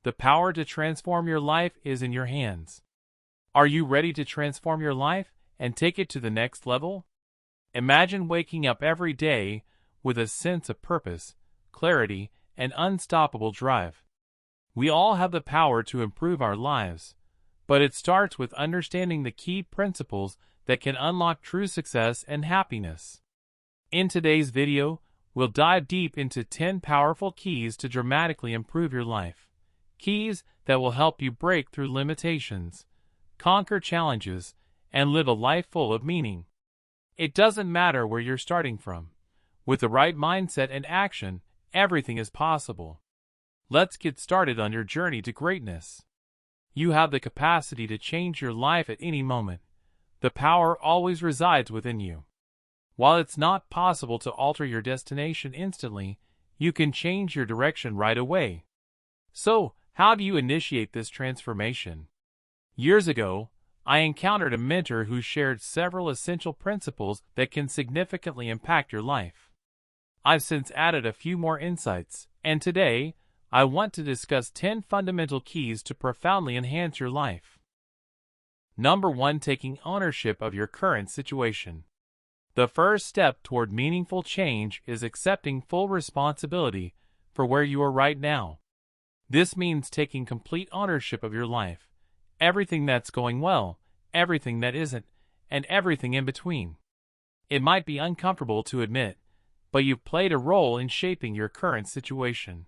The power to transform your life is in your hands. Are you ready to transform your life and take it to the next level? Imagine waking up every day with a sense of purpose, clarity, and unstoppable drive. We all have the power to improve our lives, but it starts with understanding the key principles that can unlock true success and happiness. In today's video, we'll dive deep into 10 powerful keys to dramatically improve your life. Keys that will help you break through limitations, conquer challenges, and live a life full of meaning. It doesn't matter where you're starting from. With the right mindset and action, everything is possible. Let's get started on your journey to greatness. You have the capacity to change your life at any moment. The power always resides within you. While it's not possible to alter your destination instantly, you can change your direction right away. So, how do you initiate this transformation? Years ago, I encountered a mentor who shared several essential principles that can significantly impact your life. I've since added a few more insights, and today, I want to discuss 10 fundamental keys to profoundly enhance your life. Number 1. Taking ownership of your current situation. The first step toward meaningful change is accepting full responsibility for where you are right now. This means taking complete ownership of your life, everything that's going well, everything that isn't, and everything in between. It might be uncomfortable to admit, but you've played a role in shaping your current situation.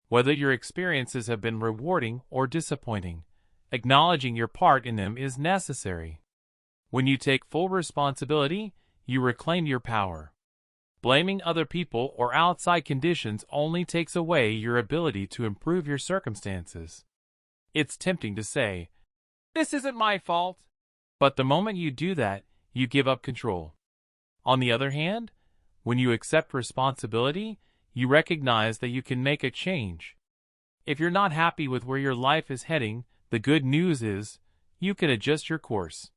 Whether your experiences have been rewarding or disappointing, acknowledging your part in them is necessary. When you take full responsibility, you reclaim your power. Blaming other people or outside conditions only takes away your ability to improve your circumstances. It's tempting to say, "This isn't my fault," but the moment you do that, you give up control. On the other hand, when you accept responsibility, you recognize that you can make a change. If you're not happy with where your life is heading, the good news is, you can adjust your course.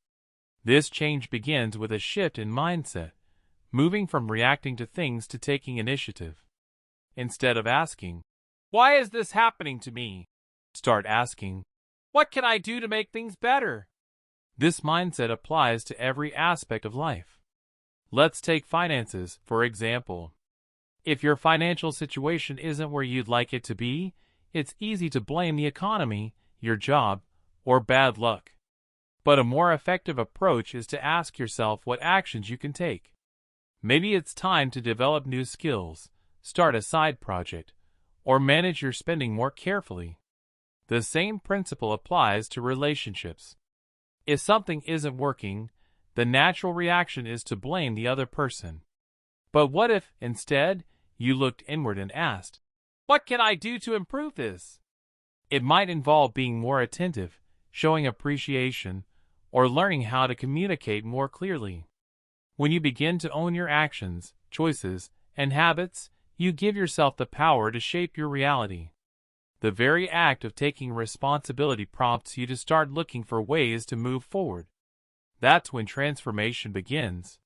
This change begins with a shift in mindset, moving from reacting to things to taking initiative. Instead of asking, "Why is this happening to me?" start asking, "What can I do to make things better?" This mindset applies to every aspect of life. Let's take finances, for example. If your financial situation isn't where you'd like it to be, it's easy to blame the economy, your job, or bad luck. But a more effective approach is to ask yourself what actions you can take. Maybe it's time to develop new skills, start a side project, or manage your spending more carefully. The same principle applies to relationships. If something isn't working, the natural reaction is to blame the other person. But what if, instead, you looked inward and asked, "What can I do to improve this?" It might involve being more attentive, showing appreciation, or learning how to communicate more clearly. When you begin to own your actions, choices, and habits, you give yourself the power to shape your reality. The very act of taking responsibility prompts you to start looking for ways to move forward. That's when transformation begins.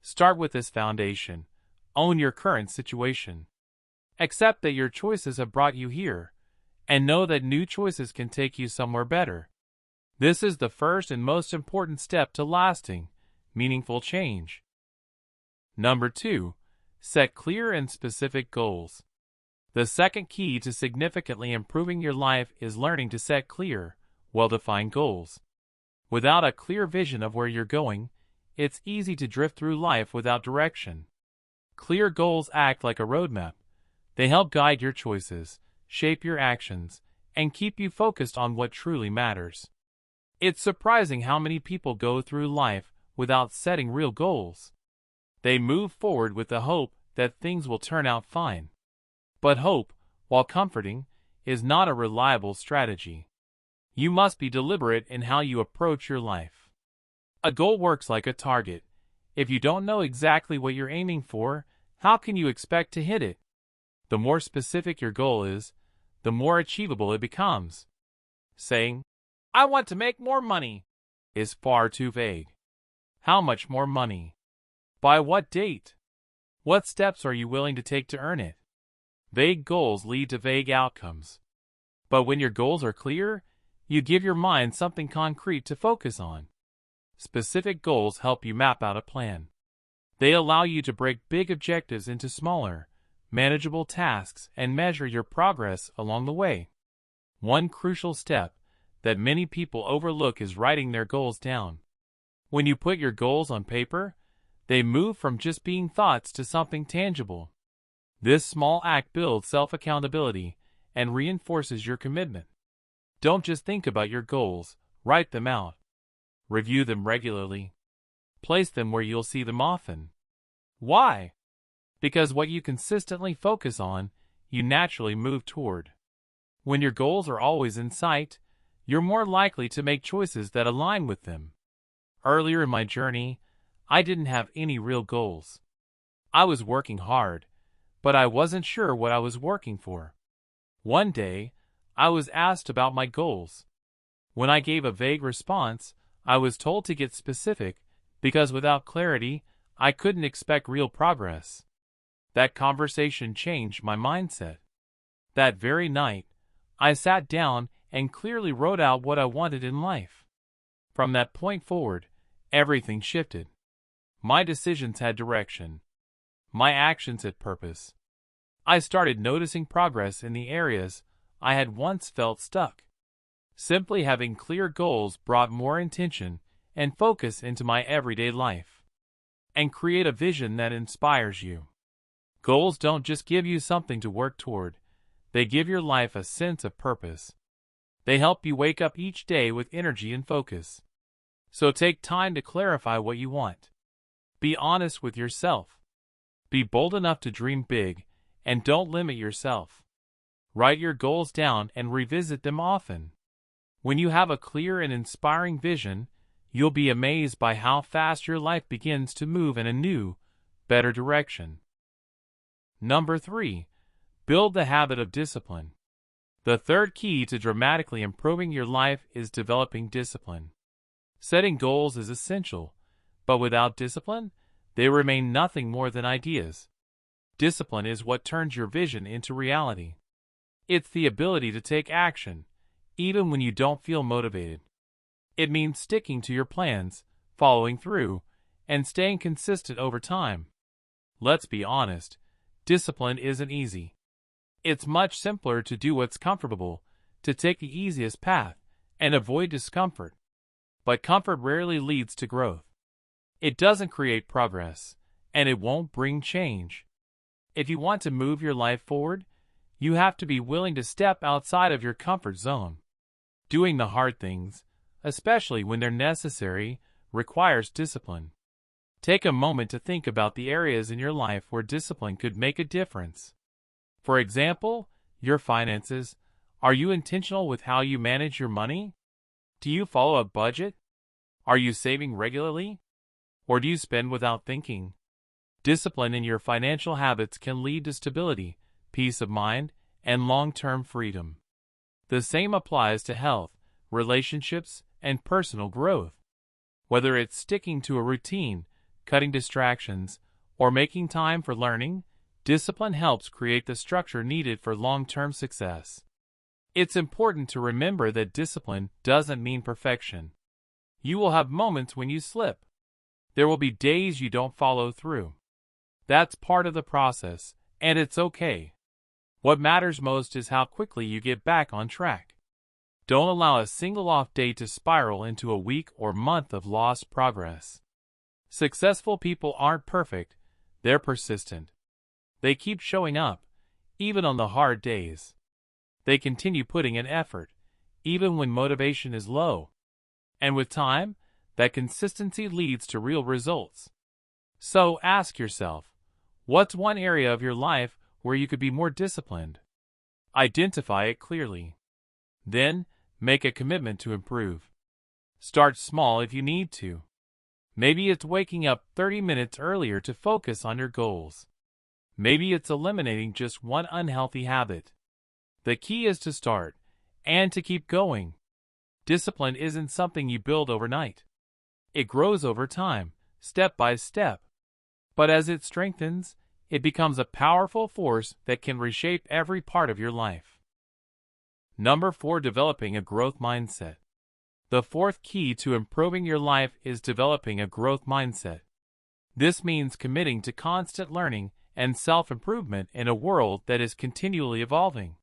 Start with this foundation. Own your current situation. Accept that your choices have brought you here, and know that new choices can take you somewhere better. This is the first and most important step to lasting, meaningful change. Number 2. Set clear and specific goals. The second key to significantly improving your life is learning to set clear, well-defined goals. Without a clear vision of where you're going, it's easy to drift through life without direction. Clear goals act like a roadmap. They help guide your choices, shape your actions, and keep you focused on what truly matters. It's surprising how many people go through life without setting real goals. They move forward with the hope that things will turn out fine. But hope, while comforting, is not a reliable strategy. You must be deliberate in how you approach your life. A goal works like a target. If you don't know exactly what you're aiming for, how can you expect to hit it? The more specific your goal is, the more achievable it becomes. Saying, "I want to make more money," is far too vague. How much more money? By what date? What steps are you willing to take to earn it? Vague goals lead to vague outcomes. But when your goals are clear, you give your mind something concrete to focus on. Specific goals help you map out a plan. They allow you to break big objectives into smaller, manageable tasks and measure your progress along the way. One crucial step that many people overlook is writing their goals down. When you put your goals on paper, they move from just being thoughts to something tangible. This small act builds self-accountability and reinforces your commitment. Don't just think about your goals, write them out. Review them regularly. Place them where you'll see them often. Why? Because what you consistently focus on, you naturally move toward. When your goals are always in sight, you're more likely to make choices that align with them. Earlier in my journey, I didn't have any real goals. I was working hard, but I wasn't sure what I was working for. One day, I was asked about my goals. When I gave a vague response, I was told to get specific, because without clarity, I couldn't expect real progress. That conversation changed my mindset. That very night, I sat down and clearly wrote out what I wanted in life. From that point forward, everything shifted. My decisions had direction. My actions had purpose. I started noticing progress in the areas I had once felt stuck. Simply having clear goals brought more intention and focus into my everyday life. And create a vision that inspires you. Goals don't just give you something to work toward, they give your life a sense of purpose. They help you wake up each day with energy and focus. So take time to clarify what you want. Be honest with yourself. Be bold enough to dream big, and don't limit yourself. Write your goals down and revisit them often. When you have a clear and inspiring vision, you'll be amazed by how fast your life begins to move in a new, better direction. Number 3. Build the habit of discipline. The third key to dramatically improving your life is developing discipline. Setting goals is essential, but without discipline, they remain nothing more than ideas. Discipline is what turns your vision into reality. It's the ability to take action, even when you don't feel motivated. It means sticking to your plans, following through, and staying consistent over time. Let's be honest, discipline isn't easy. It's much simpler to do what's comfortable, to take the easiest path, and avoid discomfort. But comfort rarely leads to growth. It doesn't create progress, and it won't bring change. If you want to move your life forward, you have to be willing to step outside of your comfort zone. Doing the hard things, especially when they're necessary, requires discipline. Take a moment to think about the areas in your life where discipline could make a difference. For example, your finances. Are you intentional with how you manage your money? Do you follow a budget? Are you saving regularly? Or do you spend without thinking? Discipline in your financial habits can lead to stability, peace of mind, and long-term freedom. The same applies to health, relationships, and personal growth. Whether it's sticking to a routine, cutting distractions, or making time for learning, discipline helps create the structure needed for long-term success. It's important to remember that discipline doesn't mean perfection. You will have moments when you slip. There will be days you don't follow through. That's part of the process, and it's okay. What matters most is how quickly you get back on track. Don't allow a single off day to spiral into a week or month of lost progress. Successful people aren't perfect, they're persistent. They keep showing up, even on the hard days. They continue putting in effort, even when motivation is low. And with time, that consistency leads to real results. So ask yourself, what's one area of your life where you could be more disciplined? Identify it clearly. Then, make a commitment to improve. Start small if you need to. Maybe it's waking up 30 minutes earlier to focus on your goals. Maybe it's eliminating just one unhealthy habit. The key is to start, and to keep going. Discipline isn't something you build overnight. It grows over time, step by step. But as it strengthens, it becomes a powerful force that can reshape every part of your life. Number 4. Developing a growth mindset. The fourth key to improving your life is developing a growth mindset. This means committing to constant learning and self-improvement in a world that is continually evolving.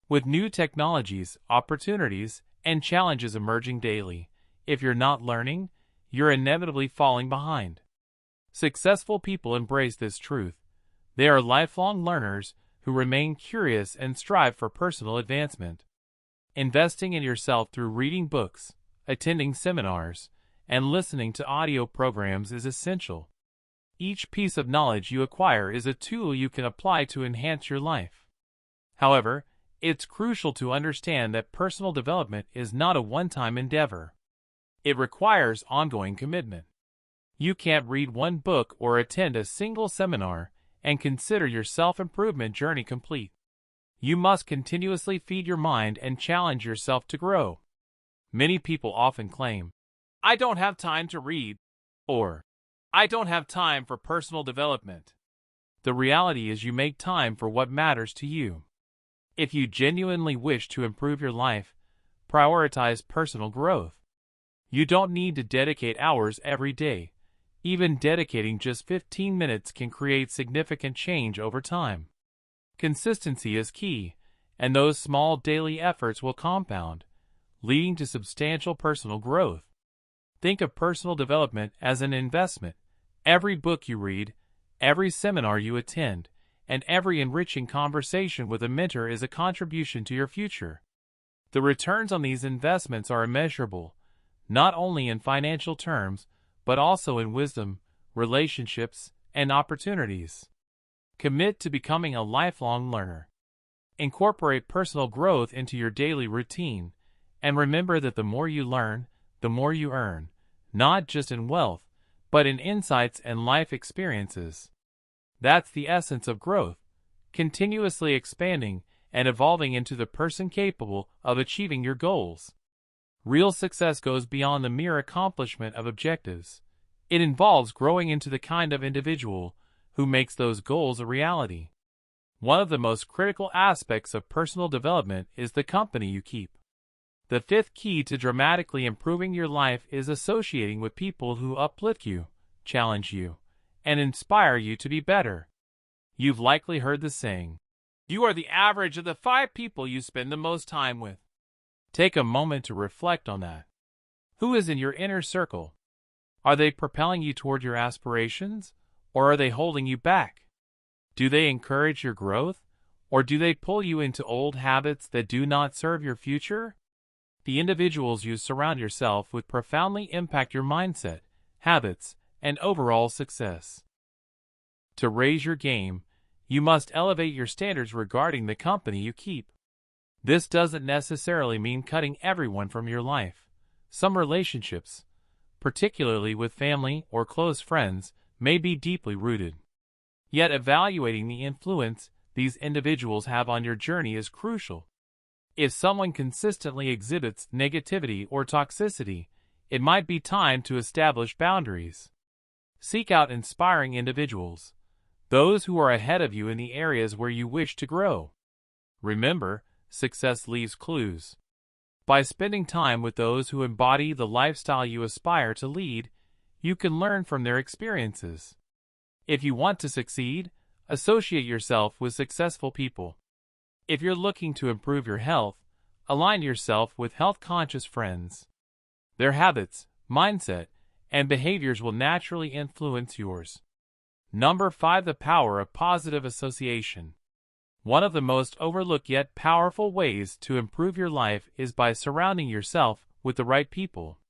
With new technologies, opportunities, and challenges emerging daily, if you're not learning, you're inevitably falling behind. Successful people embrace this truth. They are lifelong learners who remain curious and strive for personal advancement. Investing in yourself through reading books, attending seminars, and listening to audio programs is essential. Each piece of knowledge you acquire is a tool you can apply to enhance your life. However, it's crucial to understand that personal development is not a one-time endeavor. It requires ongoing commitment. You can't read one book or attend a single seminar and consider your self-improvement journey complete. You must continuously feed your mind and challenge yourself to grow. Many people often claim, "I don't have time to read," or "I don't have time for personal development." The reality is you make time for what matters to you. If you genuinely wish to improve your life, prioritize personal growth. You don't need to dedicate hours every day. Even dedicating just 15 minutes can create significant change over time. Consistency is key, and those small daily efforts will compound, leading to substantial personal growth. Think of personal development as an investment. Every book you read, every seminar you attend, and every enriching conversation with a mentor is a contribution to your future. The returns on these investments are immeasurable, not only in financial terms, but also in wisdom, relationships, and opportunities. Commit to becoming a lifelong learner. Incorporate personal growth into your daily routine, and remember that the more you learn, the more you earn, not just in wealth, but in insights and life experiences. That's the essence of growth, continuously expanding and evolving into the person capable of achieving your goals. Real success goes beyond the mere accomplishment of objectives. It involves growing into the kind of individual who makes those goals a reality. One of the most critical aspects of personal development is the company you keep. The fifth key to dramatically improving your life is associating with people who uplift you, challenge you, and inspire you to be better. You've likely heard the saying, "You are the average of the 5 people you spend the most time with." Take a moment to reflect on that. Who is in your inner circle? Are they propelling you toward your aspirations, or are they holding you back? Do they encourage your growth, or do they pull you into old habits that do not serve your future? The individuals you surround yourself with profoundly impact your mindset, habits, and overall success. To raise your game, you must elevate your standards regarding the company you keep. This doesn't necessarily mean cutting everyone from your life. Some relationships, particularly with family or close friends, may be deeply rooted. Yet evaluating the influence these individuals have on your journey is crucial. If someone consistently exhibits negativity or toxicity, it might be time to establish boundaries. Seek out inspiring individuals, those who are ahead of you in the areas where you wish to grow. Remember, success leaves clues. By spending time with those who embody the lifestyle you aspire to lead, you can learn from their experiences. If you want to succeed, associate yourself with successful people. If you're looking to improve your health, align yourself with health-conscious friends. Their habits, mindset, and behaviors will naturally influence yours. Number 5. The power of positive association. One of the most overlooked yet powerful ways to improve your life is by surrounding yourself with the right people.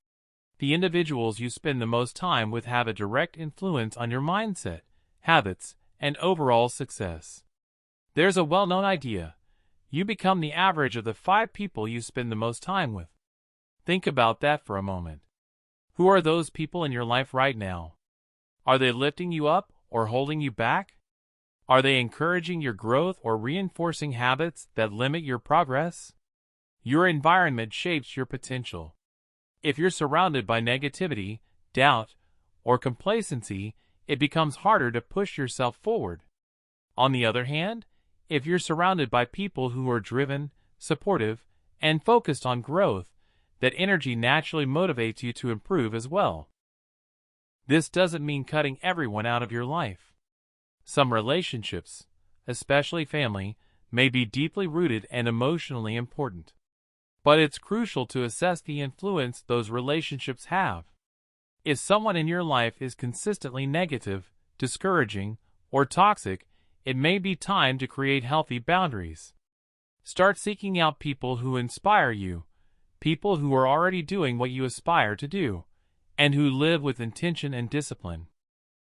The individuals you spend the most time with have a direct influence on your mindset, habits, and overall success. There's a well-known idea. You become the average of the 5 people you spend the most time with. Think about that for a moment. Who are those people in your life right now? Are they lifting you up or holding you back? Are they encouraging your growth or reinforcing habits that limit your progress? Your environment shapes your potential. If you're surrounded by negativity, doubt, or complacency, it becomes harder to push yourself forward. On the other hand, if you're surrounded by people who are driven, supportive, and focused on growth, that energy naturally motivates you to improve as well. This doesn't mean cutting everyone out of your life. Some relationships, especially family, may be deeply rooted and emotionally important. But it's crucial to assess the influence those relationships have. If someone in your life is consistently negative, discouraging, or toxic, it may be time to create healthy boundaries. Start seeking out people who inspire you, people who are already doing what you aspire to do, and who live with intention and discipline.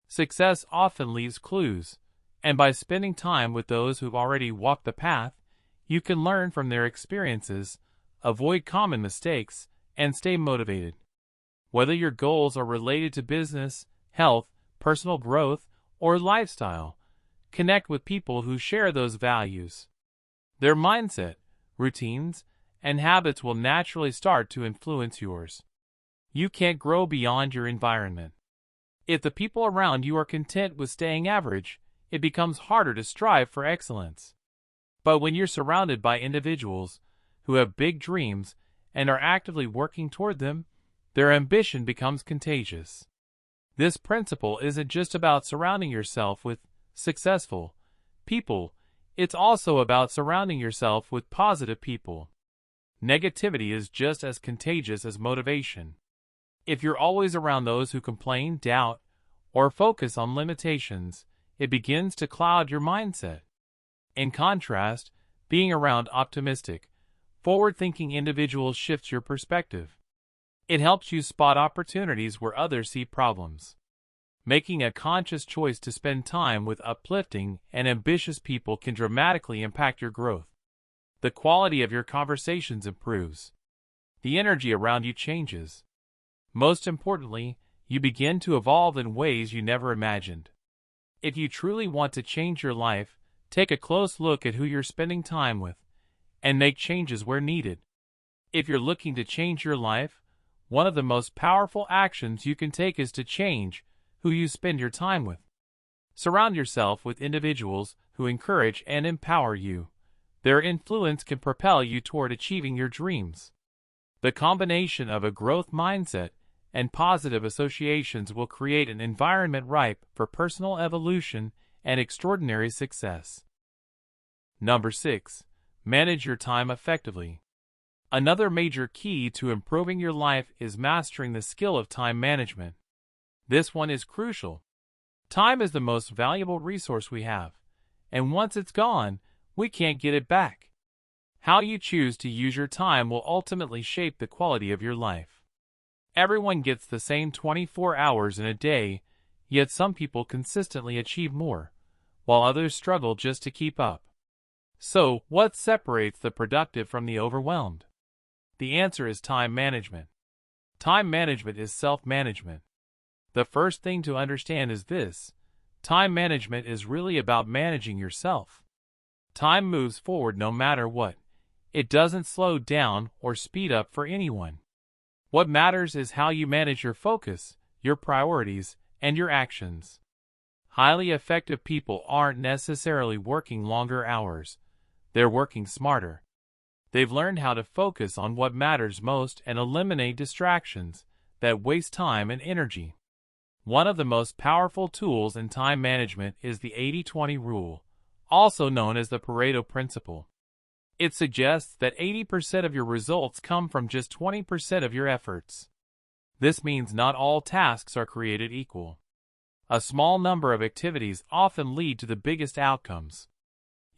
Success often leaves clues, and by spending time with those who've already walked the path, you can learn from their experiences, avoid common mistakes, and stay motivated. Whether your goals are related to business, health, personal growth, or lifestyle, connect with people who share those values. Their mindset, routines, and habits will naturally start to influence yours. You can't grow beyond your environment. If the people around you are content with staying average, it becomes harder to strive for excellence. But when you're surrounded by individuals who have big dreams and are actively working toward them, their ambition becomes contagious. This principle isn't just about surrounding yourself with successful people, it's also about surrounding yourself with positive people. Negativity is just as contagious as motivation. If you're always around those who complain, doubt, or focus on limitations, it begins to cloud your mindset. In contrast, being around optimistic, forward-thinking individuals shifts your perspective. It helps you spot opportunities where others see problems. Making a conscious choice to spend time with uplifting and ambitious people can dramatically impact your growth. The quality of your conversations improves. The energy around you changes. Most importantly, you begin to evolve in ways you never imagined. If you truly want to change your life, take a close look at who you're spending time with, and make changes where needed. If you're looking to change your life, one of the most powerful actions you can take is to change who you spend your time with. Surround yourself with individuals who encourage and empower you. Their influence can propel you toward achieving your dreams. The combination of a growth mindset and positive associations will create an environment ripe for personal evolution and extraordinary success. Number 6. Manage your time effectively. Another major key to improving your life is mastering the skill of time management. This one is crucial. Time is the most valuable resource we have, and once it's gone, we can't get it back. How you choose to use your time will ultimately shape the quality of your life. Everyone gets the same 24 hours in a day, yet some people consistently achieve more, while others struggle just to keep up. So, what separates the productive from the overwhelmed? The answer is time management. Time management is self-management. The first thing to understand is this: time management is really about managing yourself. Time moves forward no matter what. It doesn't slow down or speed up for anyone. What matters is how you manage your focus, your priorities, and your actions. Highly effective people aren't necessarily working longer hours. They're working smarter. They've learned how to focus on what matters most and eliminate distractions that waste time and energy. One of the most powerful tools in time management is the 80-20 rule, also known as the Pareto principle. It suggests that 80% of your results come from just 20% of your efforts. This means not all tasks are created equal. A small number of activities often lead to the biggest outcomes.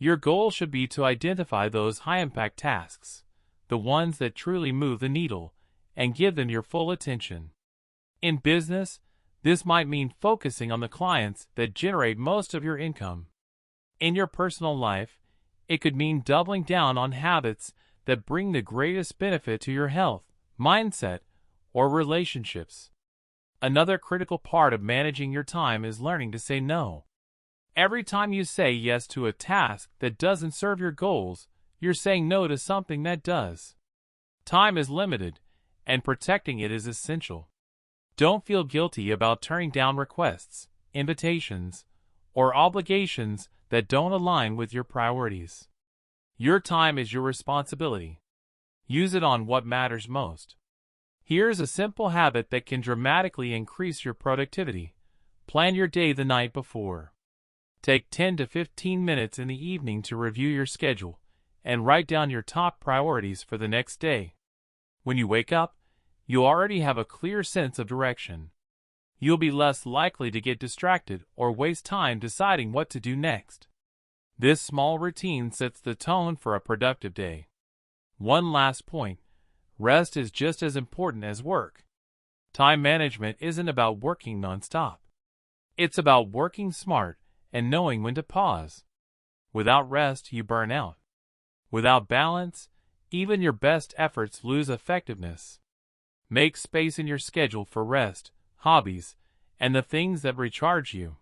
Your goal should be to identify those high-impact tasks, the ones that truly move the needle, and give them your full attention. In business, this might mean focusing on the clients that generate most of your income. In your personal life, it could mean doubling down on habits that bring the greatest benefit to your health, mindset, or relationships. Another critical part of managing your time is learning to say no. Every time you say yes to a task that doesn't serve your goals, you're saying no to something that does. Time is limited, and protecting it is essential. Don't feel guilty about turning down requests, invitations, or obligations that don't align with your priorities. Your time is your responsibility. Use it on what matters most. Here's a simple habit that can dramatically increase your productivity. Plan your day the night before. Take 10 to 15 minutes in the evening to review your schedule and write down your top priorities for the next day. When you wake up, you'll already have a clear sense of direction. You'll be less likely to get distracted or waste time deciding what to do next. This small routine sets the tone for a productive day. One last point: rest is just as important as work. Time management isn't about working nonstop. It's about working smart and knowing when to pause. Without rest, you burn out. Without balance, even your best efforts lose effectiveness. Make space in your schedule for rest, hobbies, and the things that recharge you.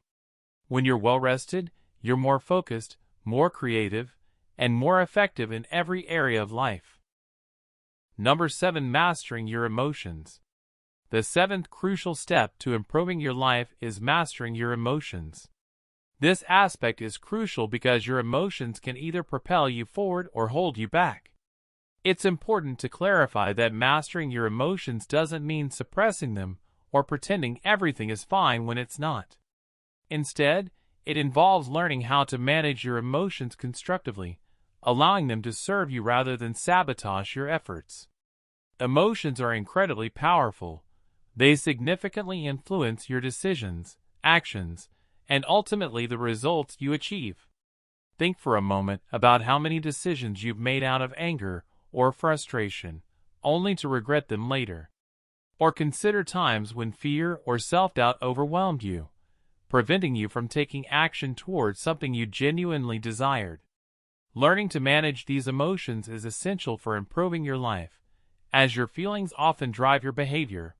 When you're well rested, you're more focused, more creative, and more effective in every area of life. Number 7. Mastering your emotions. The 7th crucial step to improving your life is mastering your emotions. This aspect is crucial because your emotions can either propel you forward or hold you back. It's important to clarify that mastering your emotions doesn't mean suppressing them or pretending everything is fine when it's not. Instead, it involves learning how to manage your emotions constructively, allowing them to serve you rather than sabotage your efforts. Emotions are incredibly powerful. They significantly influence your decisions, actions, and ultimately the results you achieve. Think for a moment about how many decisions you've made out of anger or frustration, only to regret them later. Or consider times when fear or self-doubt overwhelmed you, preventing you from taking action towards something you genuinely desired. Learning to manage these emotions is essential for improving your life, as your feelings often drive your behavior.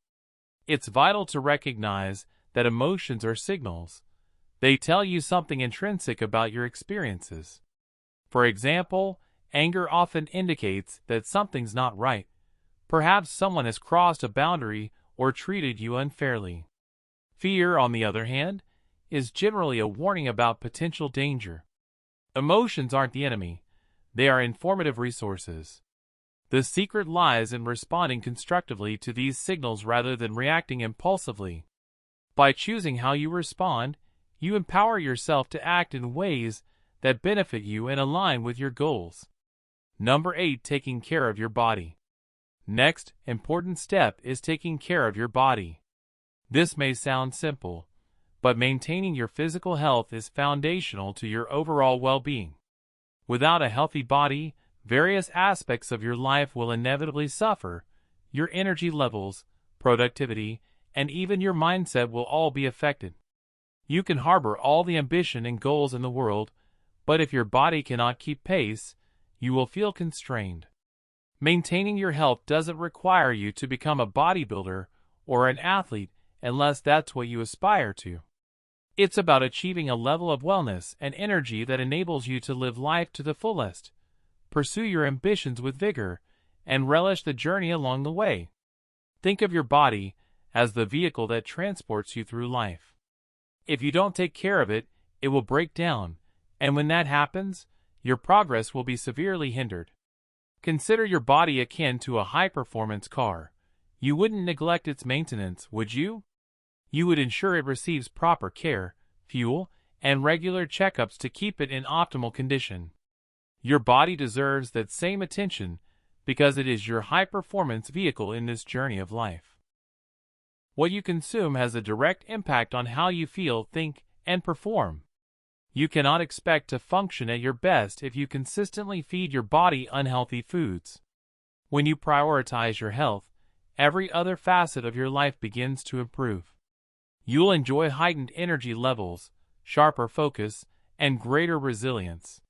It's vital to recognize that emotions are signals. They tell you something intrinsic about your experiences. For example, anger often indicates that something's not right. Perhaps someone has crossed a boundary or treated you unfairly. Fear, on the other hand, is generally a warning about potential danger. Emotions aren't the enemy. They are informative resources. The secret lies in responding constructively to these signals rather than reacting impulsively. By choosing how you respond, you empower yourself to act in ways that benefit you and align with your goals. Number 8. Taking care of your body. Next important step is taking care of your body. This may sound simple, but maintaining your physical health is foundational to your overall well-being. Without a healthy body, various aspects of your life will inevitably suffer. Your energy levels, productivity, and even your mindset will all be affected. You can harbor all the ambition and goals in the world, but if your body cannot keep pace, you will feel constrained. Maintaining your health doesn't require you to become a bodybuilder or an athlete unless that's what you aspire to. It's about achieving a level of wellness and energy that enables you to live life to the fullest, pursue your ambitions with vigor, and relish the journey along the way. Think of your body as the vehicle that transports you through life. If you don't take care of it, it will break down, and when that happens, your progress will be severely hindered. Consider your body akin to a high-performance car. You wouldn't neglect its maintenance, would you? You would ensure it receives proper care, fuel, and regular checkups to keep it in optimal condition. Your body deserves that same attention because it is your high-performance vehicle in this journey of life. What you consume has a direct impact on how you feel, think, and perform. You cannot expect to function at your best if you consistently feed your body unhealthy foods. When you prioritize your health, every other facet of your life begins to improve. You'll enjoy heightened energy levels, sharper focus, and greater resilience.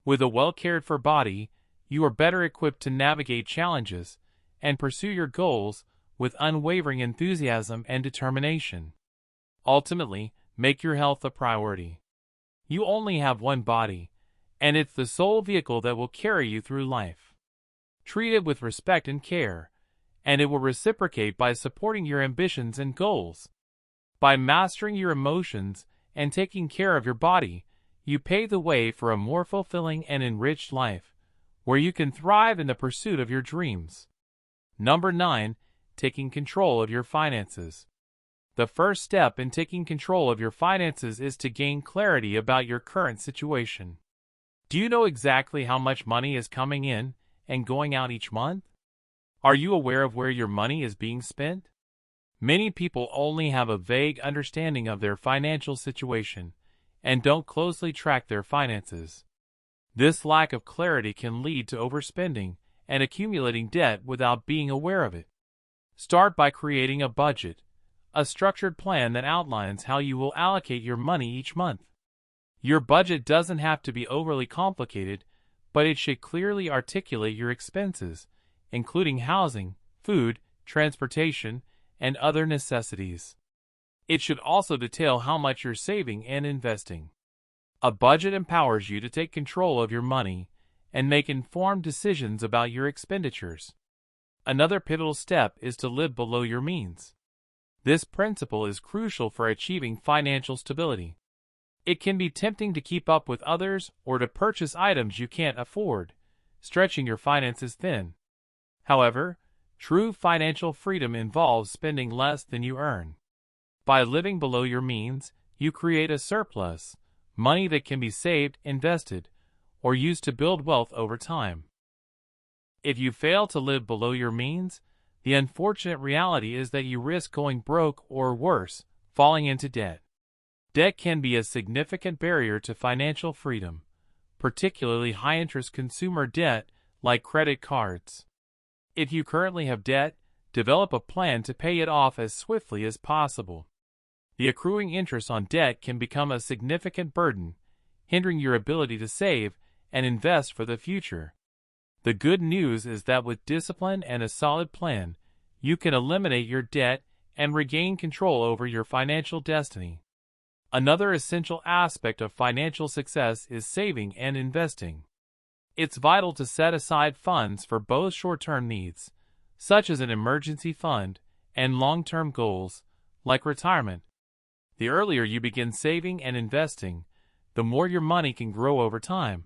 With a well-cared-for body, you are better equipped to navigate challenges and pursue your goals with unwavering enthusiasm and determination. Ultimately, make your health a priority. You only have one body, and it's the sole vehicle that will carry you through life. Treat it with respect and care, and it will reciprocate by supporting your ambitions and goals. By mastering your emotions and taking care of your body, you pave the way for a more fulfilling and enriched life, where you can thrive in the pursuit of your dreams. Number 9. Taking control of your finances. The first step in taking control of your finances is to gain clarity about your current situation. Do you know exactly how much money is coming in and going out each month? Are you aware of where your money is being spent? Many people only have a vague understanding of their financial situation and don't closely track their finances. This lack of clarity can lead to overspending and accumulating debt without being aware of it. Start by creating a budget, a structured plan that outlines how you will allocate your money each month. Your budget doesn't have to be overly complicated, but it should clearly articulate your expenses, including housing, food, transportation, and other necessities. It should also detail how much you're saving and investing. A budget empowers you to take control of your money and make informed decisions about your expenditures. Another pivotal step is to live below your means. This principle is crucial for achieving financial stability. It can be tempting to keep up with others or to purchase items you can't afford, stretching your finances thin. However, true financial freedom involves spending less than you earn. By living below your means, you create a surplus, money that can be saved, invested, or used to build wealth over time. If you fail to live below your means, the unfortunate reality is that you risk going broke or worse, falling into debt. Debt can be a significant barrier to financial freedom, particularly high-interest consumer debt like credit cards. If you currently have debt, develop a plan to pay it off as swiftly as possible. The accruing interest on debt can become a significant burden, hindering your ability to save and invest for the future. The good news is that with discipline and a solid plan, you can eliminate your debt and regain control over your financial destiny. Another essential aspect of financial success is saving and investing. It's vital to set aside funds for both short-term needs, such as an emergency fund, and long-term goals, like retirement. The earlier you begin saving and investing, the more your money can grow over time,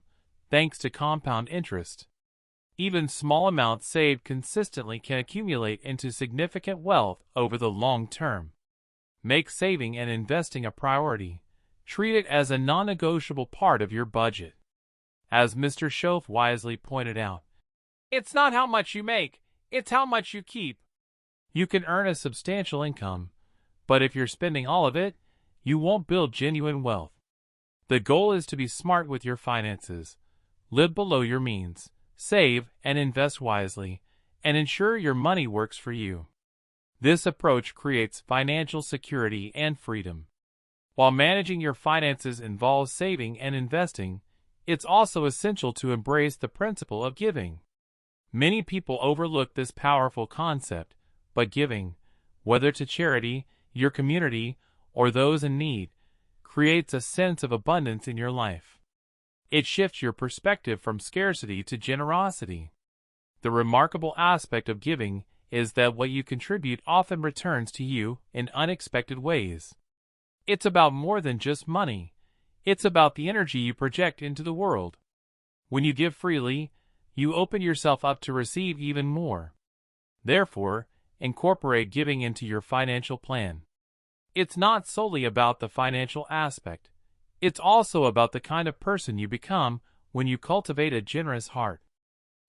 thanks to compound interest. Even small amounts saved consistently can accumulate into significant wealth over the long term. Make saving and investing a priority. Treat it as a non-negotiable part of your budget. As Mr. Schoaf wisely pointed out, it's not how much you make, it's how much you keep. You can earn a substantial income, but if you're spending all of it, you won't build genuine wealth. The goal is to be smart with your finances, live below your means, save and invest wisely, and ensure your money works for you. This approach creates financial security and freedom. While managing your finances involves saving and investing, it's also essential to embrace the principle of giving. Many people overlook this powerful concept, but giving, whether to charity, your community, or those in need, creates a sense of abundance in your life. It shifts your perspective from scarcity to generosity. The remarkable aspect of giving is that what you contribute often returns to you in unexpected ways. It's about more than just money. It's about the energy you project into the world. When you give freely, you open yourself up to receive even more. Therefore, incorporate giving into your financial plan. It's not solely about the financial aspect. It's also about the kind of person you become when you cultivate a generous heart.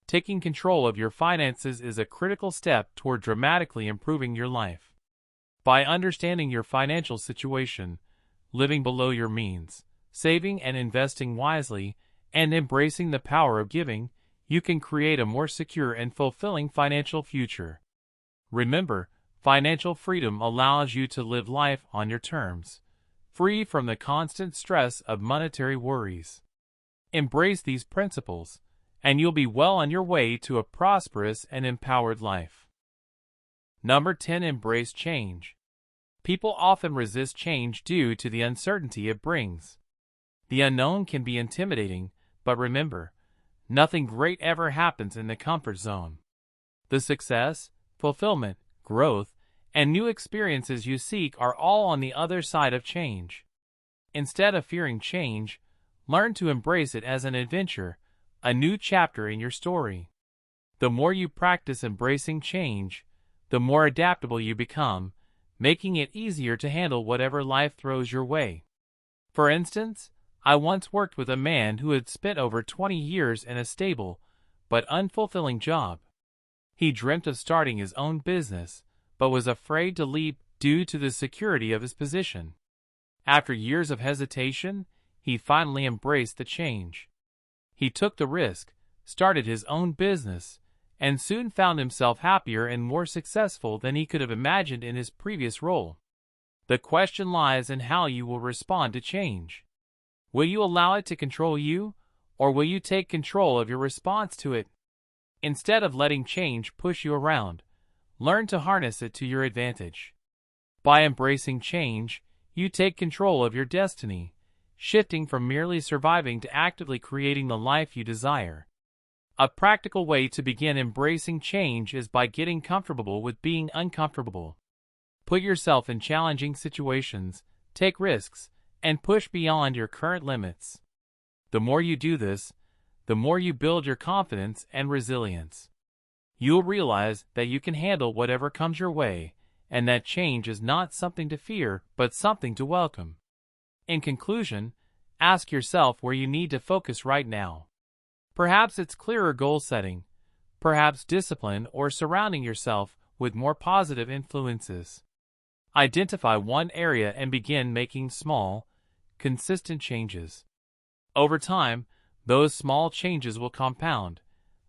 Taking control of your finances is a critical step toward dramatically improving your life. By understanding your financial situation, living below your means, saving and investing wisely, and embracing the power of giving, you can create a more secure and fulfilling financial future. Remember, financial freedom allows you to live life on your terms, free from the constant stress of monetary worries. Embrace these principles, and you'll be well on your way to a prosperous and empowered life. Number 10. Embrace change. People often resist change due to the uncertainty it brings. The unknown can be intimidating, but remember, nothing great ever happens in the comfort zone. The success, fulfillment, growth, and new experiences you seek are all on the other side of change. Instead of fearing change, learn to embrace it as an adventure, a new chapter in your story. The more you practice embracing change, the more adaptable you become, making it easier to handle whatever life throws your way. For instance, I once worked with a man who had spent over 20 years in a stable but unfulfilling job. He dreamt of starting his own business, but was afraid to leap due to the security of his position. After years of hesitation, he finally embraced the change. He took the risk, started his own business, and soon found himself happier and more successful than he could have imagined in his previous role. The question lies in how you will respond to change. Will you allow it to control you, or will you take control of your response to it? Instead of letting change push you around, learn to harness it to your advantage. By embracing change, you take control of your destiny, shifting from merely surviving to actively creating the life you desire. A practical way to begin embracing change is by getting comfortable with being uncomfortable. Put yourself in challenging situations, take risks, and push beyond your current limits. The more you do this, the more you build your confidence and resilience. You'll realize that you can handle whatever comes your way, and that change is not something to fear, but something to welcome. In conclusion, ask yourself where you need to focus right now. Perhaps it's clearer goal setting, perhaps discipline, or surrounding yourself with more positive influences. Identify one area and begin making small, consistent changes. Over time, those small changes will compound,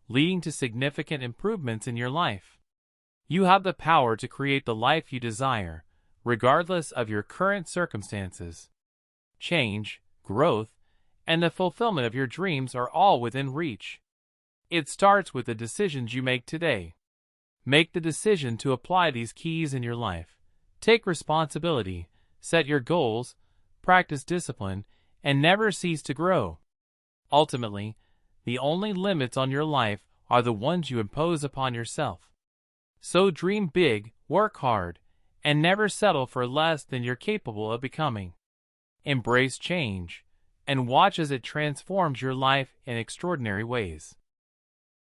leading to significant improvements in your life. You have the power to create the life you desire, regardless of your current circumstances. Change, growth, and the fulfillment of your dreams are all within reach. It starts with the decisions you make today. Make the decision to apply these keys in your life. Take responsibility, set your goals, practice discipline, and never cease to grow. Ultimately, the only limits on your life are the ones you impose upon yourself. So dream big, work hard, and never settle for less than you're capable of becoming. Embrace change, and watch as it transforms your life in extraordinary ways.